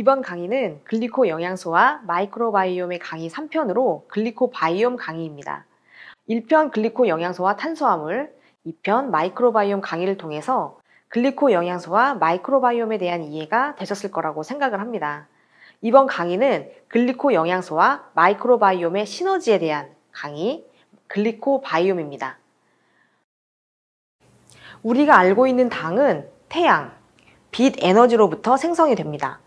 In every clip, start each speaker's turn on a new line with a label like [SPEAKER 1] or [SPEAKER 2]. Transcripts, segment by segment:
[SPEAKER 1] 이번 강의는 글리코 영양소와 마이크로바이옴의 강의 3편으로 글리코 바이옴 강의입니다. 1편 글리코 영양소와 탄수화물, 2편 마이크로바이옴 강의를 통해서 글리코 영양소와 마이크로바이옴에 대한 이해가 되셨을 거라고 생각을 합니다. 이번 강의는 글리코 영양소와 마이크로바이옴의 시너지에 대한 강의, 글리코 바이옴입니다. 우리가 알고 있는 당은 태양, 빛 에너지로부터 생성이 됩니다.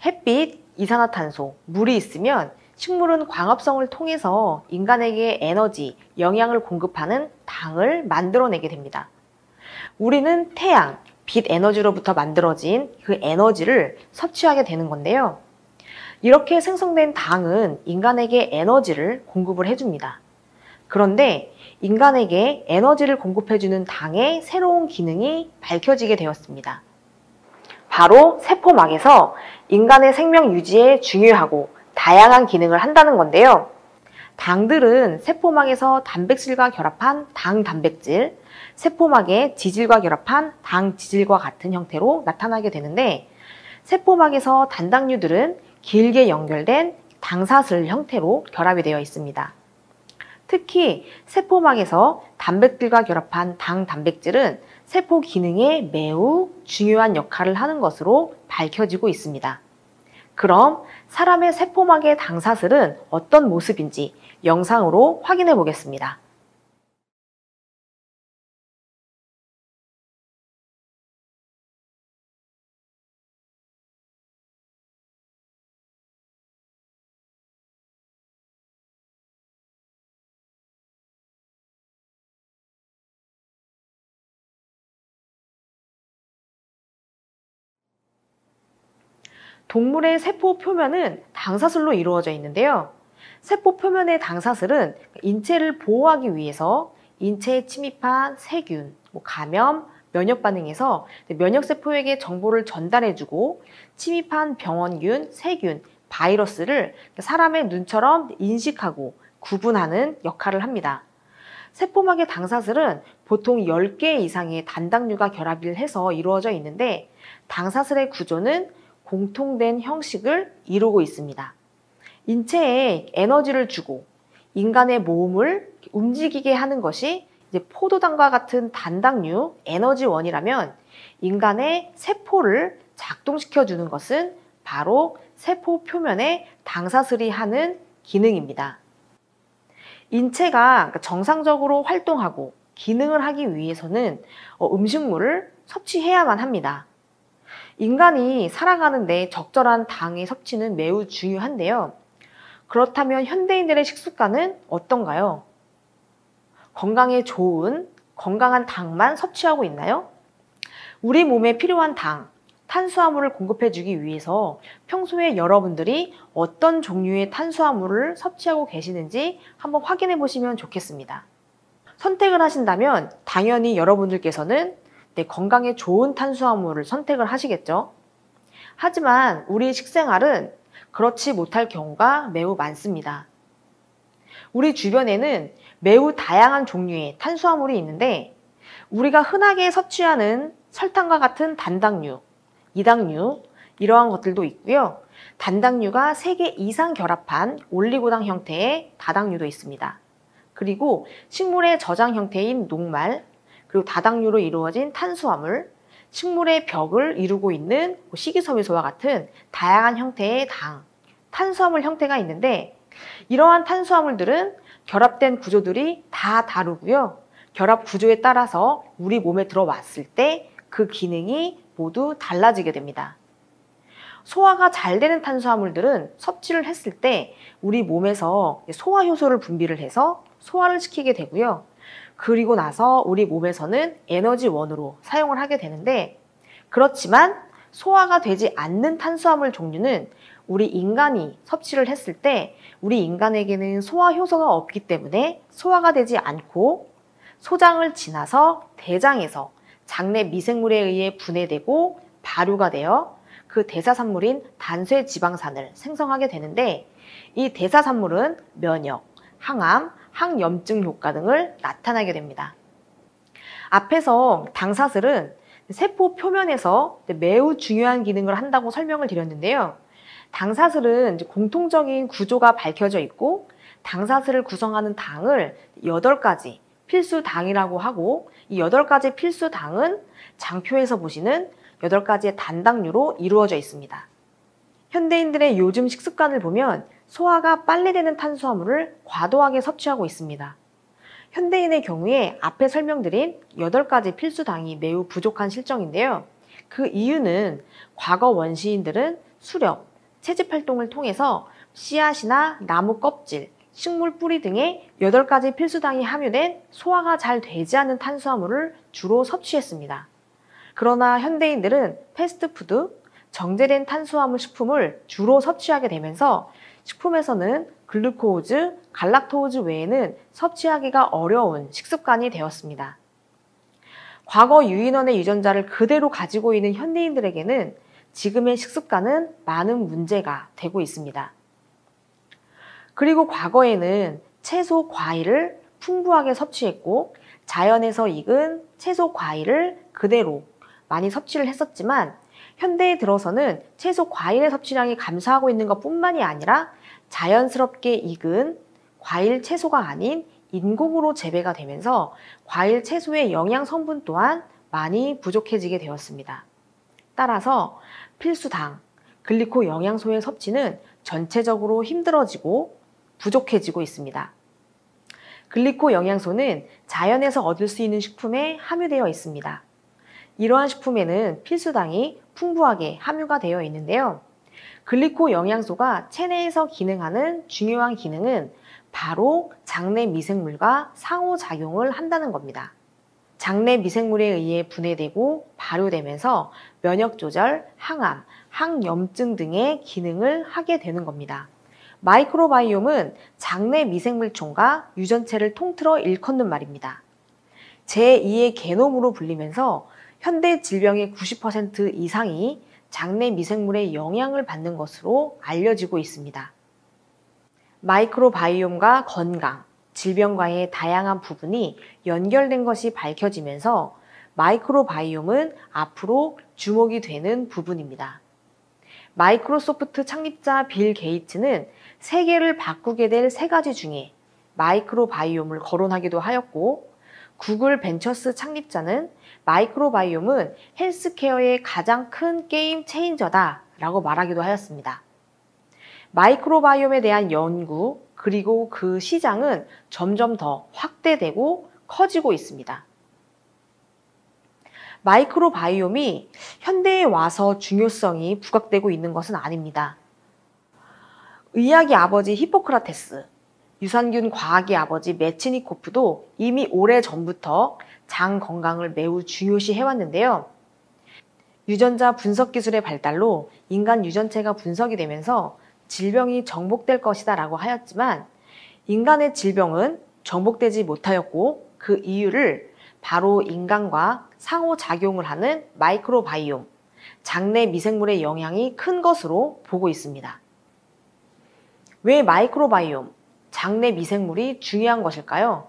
[SPEAKER 1] 햇빛, 이산화탄소, 물이 있으면 식물은 광합성을 통해서 인간에게 에너지, 영양을 공급하는 당을 만들어내게 됩니다. 우리는 태양, 빛 에너지로부터 만들어진 그 에너지를 섭취하게 되는 건데요. 이렇게 생성된 당은 인간에게 에너지를 공급을 해줍니다. 그런데 인간에게 에너지를 공급해주는 당의 새로운 기능이 밝혀지게 되었습니다. 바로 세포막에서 인간의 생명 유지에 중요하고 다양한 기능을 한다는 건데요. 당들은 세포막에서 단백질과 결합한 당단백질, 세포막의 지질과 결합한 당지질과 같은 형태로 나타나게 되는데, 세포막에서 단당류들은 길게 연결된 당사슬 형태로 결합이 되어 있습니다. 특히 세포막에서 단백질과 결합한 당단백질은 세포 기능에 매우 중요한 역할을 하는 것으로 밝혀지고 있습니다. 그럼 사람의 세포막의 당사슬은 어떤 모습인지 영상으로 확인해 보겠습니다. 동물의 세포 표면은 당사슬로 이루어져 있는데요. 세포 표면의 당사슬은 인체를 보호하기 위해서 인체에 침입한 세균, 감염, 면역 반응에서 면역세포에게 정보를 전달해주고 침입한 병원균, 세균, 바이러스를 사람의 눈처럼 인식하고 구분하는 역할을 합니다. 세포막의 당사슬은 보통 10개 이상의 단당류가 결합을 해서 이루어져 있는데, 당사슬의 구조는 공통된 형식을 이루고 있습니다. 인체에 에너지를 주고 인간의 몸을 움직이게 하는 것이 포도당과 같은 단당류 에너지원이라면, 인간의 세포를 작동시켜 주는 것은 바로 세포 표면의 당사슬이 하는 기능입니다. 인체가 정상적으로 활동하고 기능을 하기 위해서는 음식물을 섭취해야만 합니다. 인간이 살아가는데 적절한 당의 섭취는 매우 중요한데요. 그렇다면 현대인들의 식습관은 어떤가요? 건강에 좋은 건강한 당만 섭취하고 있나요? 우리 몸에 필요한 당, 탄수화물을 공급해주기 위해서 평소에 여러분들이 어떤 종류의 탄수화물을 섭취하고 계시는지 한번 확인해 보시면 좋겠습니다. 선택을 하신다면 당연히 여러분들께서는 건강에 좋은 탄수화물을 선택을 하시겠죠. 하지만 우리 식생활은 그렇지 못할 경우가 매우 많습니다. 우리 주변에는 매우 다양한 종류의 탄수화물이 있는데, 우리가 흔하게 섭취하는 설탕과 같은 단당류, 이당류, 이러한 것들도 있고요. 단당류가 3개 이상 결합한 올리고당 형태의 다당류도 있습니다. 그리고 식물의 저장 형태인 녹말, 그리고 다당류로 이루어진 탄수화물, 식물의 벽을 이루고 있는 식이섬유소와 같은 다양한 형태의 당, 탄수화물 형태가 있는데, 이러한 탄수화물들은 결합된 구조들이 다 다르고요. 결합 구조에 따라서 우리 몸에 들어왔을 때 그 기능이 모두 달라지게 됩니다. 소화가 잘 되는 탄수화물들은 섭취를 했을 때 우리 몸에서 소화효소를 분비를 해서 소화를 시키게 되고요. 그리고 나서 우리 몸에서는 에너지원으로 사용을 하게 되는데, 그렇지만 소화가 되지 않는 탄수화물 종류는 우리 인간이 섭취를 했을 때 우리 인간에게는 소화효소가 없기 때문에 소화가 되지 않고 소장을 지나서 대장에서 장내 미생물에 의해 분해되고 발효가 되어 그 대사산물인 단쇄지방산을 생성하게 되는데, 이 대사산물은 면역, 항암, 항염증 효과 등을 나타나게 됩니다. 앞에서 당사슬은 세포 표면에서 매우 중요한 기능을 한다고 설명을 드렸는데요. 당사슬은 이제 공통적인 구조가 밝혀져 있고 당사슬을 구성하는 당을 8가지 필수당이라고 하고 이 8가지 필수당은 장표에서 보시는 8가지의 단당류로 이루어져 있습니다. 현대인들의 요즘 식습관을 보면 소화가 빨리 되는 탄수화물을 과도하게 섭취하고 있습니다. 현대인의 경우에 앞에 설명드린 8가지 필수당이 매우 부족한 실정인데요. 그 이유는 과거 원시인들은 수렵, 채집활동을 통해서 씨앗이나 나무 껍질, 식물 뿌리 등의 8가지 필수당이 함유된 소화가 잘 되지 않는 탄수화물을 주로 섭취했습니다. 그러나 현대인들은 패스트푸드, 정제된 탄수화물 식품을 주로 섭취하게 되면서 식품에서는 글루코즈, 갈락토즈 외에는 섭취하기가 어려운 식습관이 되었습니다. 과거 유인원의 유전자를 그대로 가지고 있는 현대인들에게는 지금의 식습관은 많은 문제가 되고 있습니다. 그리고 과거에는 채소, 과일을 풍부하게 섭취했고 자연에서 익은 채소, 과일을 그대로 많이 섭취를 했었지만 현대에 들어서는 채소, 과일의 섭취량이 감소하고 있는 것뿐만이 아니라 자연스럽게 익은 과일, 채소가 아닌 인공으로 재배가 되면서 과일, 채소의 영양 성분 또한 많이 부족해지게 되었습니다. 따라서 필수당, 글리코 영양소의 섭취는 전체적으로 힘들어지고 부족해지고 있습니다. 글리코 영양소는 자연에서 얻을 수 있는 식품에 함유되어 있습니다. 이러한 식품에는 필수당이 풍부하게 함유가 되어 있는데요. 글리코 영양소가 체내에서 기능하는 중요한 기능은 바로 장내 미생물과 상호작용을 한다는 겁니다. 장내 미생물에 의해 분해되고 발효되면서 면역 조절, 항암, 항염증 등의 기능을 하게 되는 겁니다. 마이크로바이옴은 장내 미생물총과 유전체를 통틀어 일컫는 말입니다. 제2의 게놈으로 불리면서 현대 질병의 90% 이상이 장내 미생물의 영향을 받는 것으로 알려지고 있습니다. 마이크로바이옴과 건강, 질병과의 다양한 부분이 연결된 것이 밝혀지면서 마이크로바이옴은 앞으로 주목이 되는 부분입니다. 마이크로소프트 창립자 빌 게이츠는 세계를 바꾸게 될 3가지 중에 마이크로바이옴을 거론하기도 하였고 구글 벤처스 창립자는 마이크로바이옴은 헬스케어의 가장 큰 게임 체인저다 라고 말하기도 하였습니다. 마이크로바이옴에 대한 연구 그리고 그 시장은 점점 더 확대되고 커지고 있습니다. 마이크로바이옴이 현대에 와서 중요성이 부각되고 있는 것은 아닙니다. 의학의 아버지 히포크라테스, 유산균 과학의 아버지 메치니코프도 이미 오래전부터 장 건강을 매우 중요시 해왔는데요. 유전자 분석 기술의 발달로 인간 유전체가 분석이 되면서 질병이 정복될 것이다 라고 하였지만 인간의 질병은 정복되지 못하였고 그 이유를 바로 인간과 상호작용을 하는 마이크로바이옴, 장내 미생물의 영향이 큰 것으로 보고 있습니다. 왜 마이크로바이옴, 장내 미생물이 중요한 것일까요?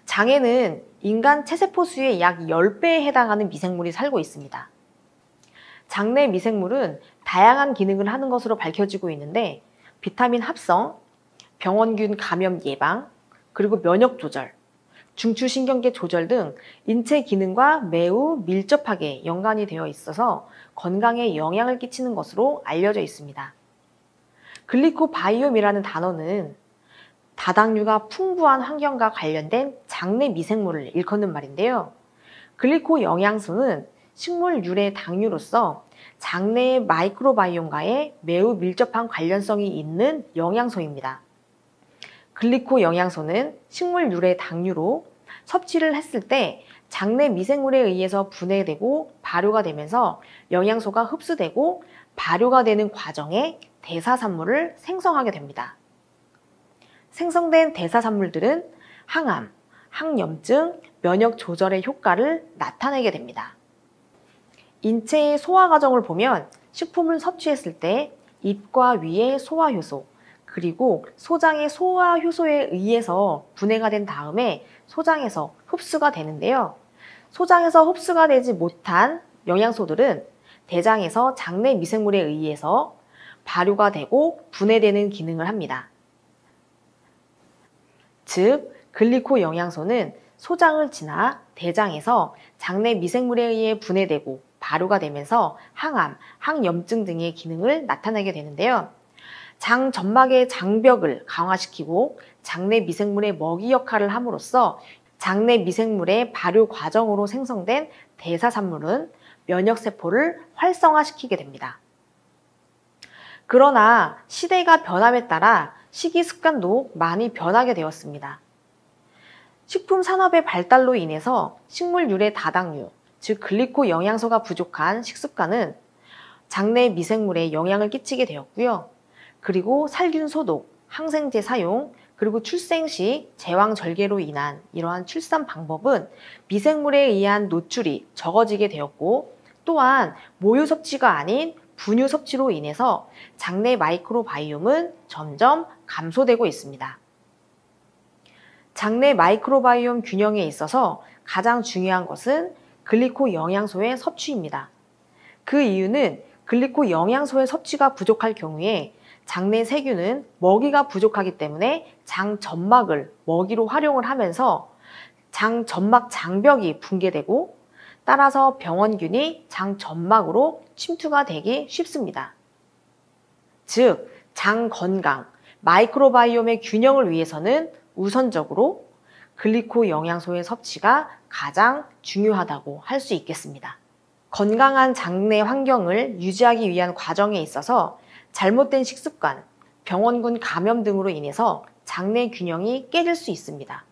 [SPEAKER 1] 장에는 인간 체세포 수의 약 10배에 해당하는 미생물이 살고 있습니다. 장내 미생물은 다양한 기능을 하는 것으로 밝혀지고 있는데 비타민 합성, 병원균 감염 예방, 그리고 면역 조절, 중추신경계 조절 등 인체 기능과 매우 밀접하게 연관이 되어 있어서 건강에 영향을 끼치는 것으로 알려져 있습니다. 글리코바이옴이라는 단어는 다당류가 풍부한 환경과 관련된 장내 미생물을 일컫는 말인데요. 글리코 영양소는 식물 유래 당류로서 장내의 마이크로바이옴과의 매우 밀접한 관련성이 있는 영양소입니다. 글리코 영양소는 식물 유래 당류로 섭취를 했을 때 장내 미생물에 의해서 분해되고 발효가 되면서 영양소가 흡수되고 발효가 되는 과정에 대사산물을 생성하게 됩니다. 생성된 대사산물들은 항암, 항염증, 면역 조절의 효과를 나타내게 됩니다. 인체의 소화 과정을 보면 식품을 섭취했을 때 입과 위의 소화효소, 그리고 소장의 소화효소에 의해서 분해가 된 다음에 소장에서 흡수가 되는데요. 소장에서 흡수가 되지 못한 영양소들은 대장에서 장내 미생물에 의해서 발효가 되고 분해되는 기능을 합니다. 즉, 글리코 영양소는 소장을 지나 대장에서 장내 미생물에 의해 분해되고 발효가 되면서 항암, 항염증 등의 기능을 나타내게 되는데요. 장 점막의 장벽을 강화시키고 장내 미생물의 먹이 역할을 함으로써 장내 미생물의 발효 과정으로 생성된 대사산물은 면역세포를 활성화시키게 됩니다. 그러나 시대가 변함에 따라 식이 습관도 많이 변하게 되었습니다. 식품 산업의 발달로 인해서 식물유래 다당류, 즉 글리코 영양소가 부족한 식습관은 장내 미생물에 영향을 끼치게 되었고요. 그리고 살균 소독, 항생제 사용, 그리고 출생 시 제왕절개로 인한 이러한 출산 방법은 미생물에 의한 노출이 적어지게 되었고, 또한 모유 섭취가 아닌 분유 섭취로 인해서 장내 마이크로바이옴은 점점 감소되고 있습니다. 장내 마이크로바이옴 균형에 있어서 가장 중요한 것은 글리코 영양소의 섭취입니다. 그 이유는 글리코 영양소의 섭취가 부족할 경우에 장내 세균은 먹이가 부족하기 때문에 장 점막을 먹이로 활용을 하면서 장 점막 장벽이 붕괴되고, 따라서 병원균이 장 점막으로 침투가 되기 쉽습니다. 즉, 장 건강, 마이크로바이옴의 균형을 위해서는 우선적으로 글리코 영양소의 섭취가 가장 중요하다고 할 수 있겠습니다. 건강한 장내 환경을 유지하기 위한 과정에 있어서 잘못된 식습관, 병원군 감염 등으로 인해서 장내 균형이 깨질 수 있습니다.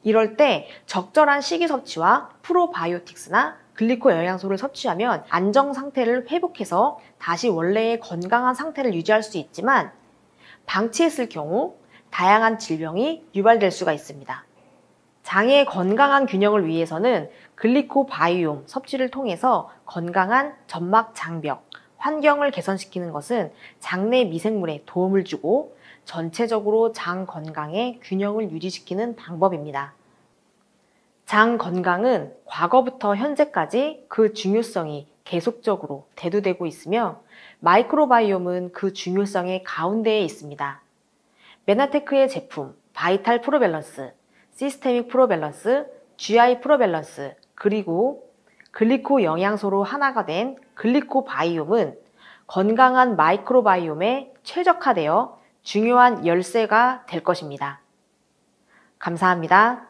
[SPEAKER 1] 이럴 때 적절한 식이 섭취와 프로바이오틱스나 글리코 영양소를 섭취하면 안정 상태를 회복해서 다시 원래의 건강한 상태를 유지할 수 있지만, 방치했을 경우 다양한 질병이 유발될 수가 있습니다. 장의 건강한 균형을 위해서는 글리코바이옴 섭취를 통해서 건강한 점막 장벽, 환경을 개선시키는 것은 장내 미생물에 도움을 주고 전체적으로 장 건강의 균형을 유지시키는 방법입니다. 장 건강은 과거부터 현재까지 그 중요성이 계속적으로 대두되고 있으며, 마이크로바이옴은 그 중요성의 가운데에 있습니다. 메나테크의 제품 바이탈 프로밸런스, 시스테믹 프로밸런스, GI 프로밸런스, 그리고 글리코 영양소로 하나가 된 글리코바이옴은 건강한 마이크로바이옴에 최적화되어 중요한 열쇠가 될 것입니다. 감사합니다.